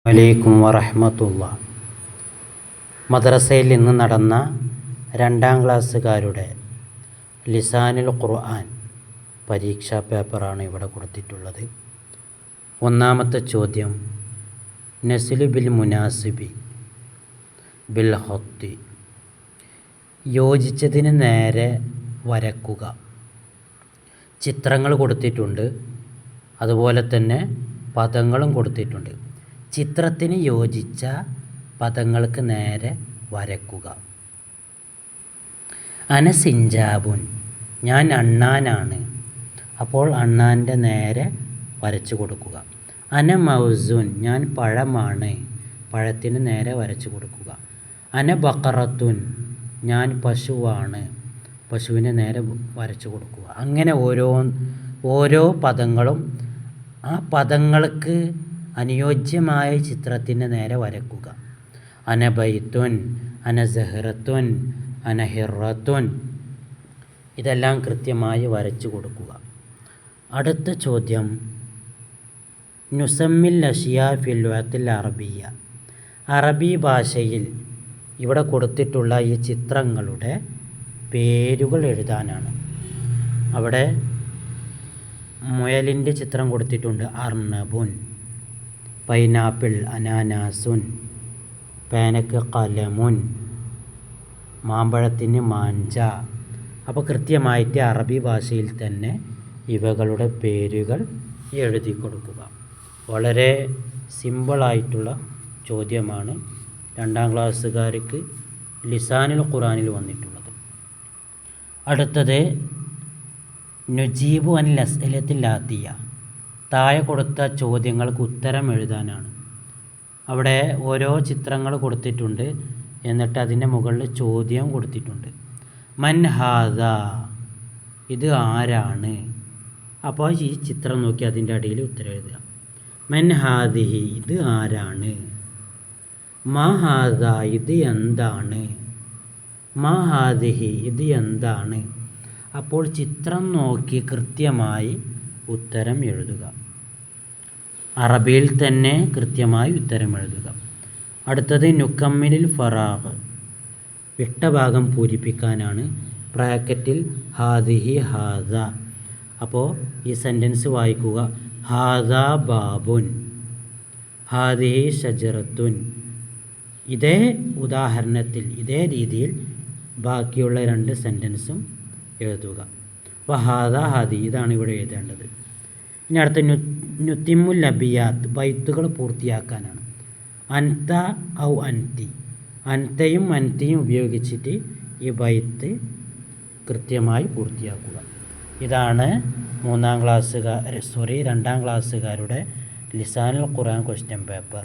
വലൈക്കും വറഹ്മത്തുള്ള. മദ്രസയിൽ ഇന്ന് നടന്ന 2ാം ക്ലാസ്സുകാരുടെ ലിസാനുൽ ഖുർആൻ പരീക്ഷാ പേപ്പറാണ് ഇവിടെ കൊടുത്തിട്ടുള്ളത്. ഒന്നാമത്തെ ചോദ്യം, നസ്ലു ബിൽ മുനാസിബി ബിൽ ഹത്തി, യോജിച്ചതിന് നേരെ വരക്കുക. ചിത്രങ്ങൾ കൊടുത്തിട്ടുണ്ട്, അതുപോലെ തന്നെ പദങ്ങളും കൊടുത്തിട്ടുണ്ട്. ചിത്രത്തിന് യോജിച്ച പദങ്ങൾക്ക് നേരെ വരക്കുക. അന സിഞ്ചാബുൻ, ഞാൻ അണ്ണാനാണ്, അപ്പോൾ അണ്ണാൻ്റെ നേരെ വരച്ചു കൊടുക്കുക. അന മൗസുൻ, ഞാൻ പഴമാണ്, പഴത്തിന് നേരെ വരച്ചു കൊടുക്കുക. അന ബഖറത്തുൻ, ഞാൻ പശുവാണ്, പശുവിന് നേരെ വരച്ചു കൊടുക്കുക. അങ്ങനെ ഓരോ പദങ്ങളും ആ പദങ്ങൾക്ക് അനുയോജ്യമായ ചിത്രത്തിന് നേരെ വരക്കുക. അന ബൈത്തുൻ, അന സഹ്റത്തുൻ, അന ഹിറത്തുൻ, ഇതെല്ലാം കൃത്യമായി വരച്ചു കൊടുക്കുക. അടുത്ത ചോദ്യം, നുസമ്മിൽ അഷിയ ഫിൽ ലുഗത്തിൽ അറബിയ, അറബി ഭാഷയിൽ ഇവിടെ കൊടുത്തിട്ടുള്ള ഈ ചിത്രങ്ങളുടെ പേരുകൾ എഴുതാനാണ്. അവിടെ മുയലിൻ്റെ ചിത്രം കൊടുത്തിട്ടുണ്ട്, അർണബുൻ. പൈനാപ്പിൾ, അനാനാസുൻ. പേനക്ക് കലമുൻ. മാമ്പഴത്തിന് മാഞ്ച. അപ്പോൾ കൃത്യമായിട്ട് അറബി ഭാഷയിൽ തന്നെ ഇവകളുടെ പേരുകൾ എഴുതി കൊടുക്കുക. വളരെ സിമ്പിളായിട്ടുള്ള ചോദ്യമാണ് 2ാം ക്ലാസ്സുകാർക്ക് ലിസാനുൽ ഖുർആനിൽ വന്നിട്ടുള്ളത്. അടുത്തത്, നുജീബു അനിൽ അസ്ഇലത്തിൽ ആതിയ, താഴെ കൊടുത്ത ചോദ്യങ്ങൾക്ക് ഉത്തരം എഴുതാനാണ്. അവിടെ ഓരോ ചിത്രങ്ങൾ കൊടുത്തിട്ടുണ്ട്, എന്നിട്ട് അതിൻ്റെ മുകളിൽ ചോദ്യം കൊടുത്തിട്ടുണ്ട്. മൻ ഹാദ, ഇത് ആരാണ്? അപ്പോൾ ഈ ചിത്രം നോക്കി അതിൻ്റെ അടിയിൽ ഉത്തരം എഴുതുക. മൻ ഹാദിഹി, ഇത് ആരാണ്? മാ ഹാദ, ഇത് എന്താണ്? മാ ഹാദിഹി, ഇത് എന്താണ്? അപ്പോൾ ചിത്രം നോക്കി കൃത്യമായി ഉത്തരം എഴുതുക. അറബിയിൽ തന്നെ കൃത്യമായി ഉത്തരം എഴുതുക. അടുത്തത്, നുക്കമ്മിലിൽ ഫറാഗ്, വിട്ട ഭാഗം പൂരിപ്പിക്കാനാണ്. ബ്രാക്കറ്റിൽ ഹാദിഹി ഹാദ. അപ്പോൾ ഈ സെൻറ്റൻസ് വായിക്കുക. ഹാദ ബാബുൻ, ഹാദിഹി ഷജറത്തുൻ. ഇതേ ഉദാഹരണത്തിൽ ഇതേ രീതിയിൽ ബാക്കിയുള്ള 2 സെൻറ്റൻസും എഴുതുക. അപ്പോൾ ഹാദ ഹാദി, ഇതാണ് ഇവിടെ എഴുതേണ്ടത്. ഇനി അടുത്ത നുത്തിമുൽ അബിയാത്ത്, ബൈത്തുകൾ പൂർത്തിയാക്കാനാണ്. അൻത ഔ അൻതി, അൻതയും അൻതിയും ഉപയോഗിച്ചിട്ട് ഈ ബൈത്ത് കൃത്യമായി പൂർത്തിയാക്കുക. ഇതാണ് 2ാം ക്ലാസ്സുകാരുടെ ലിസാനുൽ ഖുർആൻ ക്വസ്റ്റ്യൻ പേപ്പർ.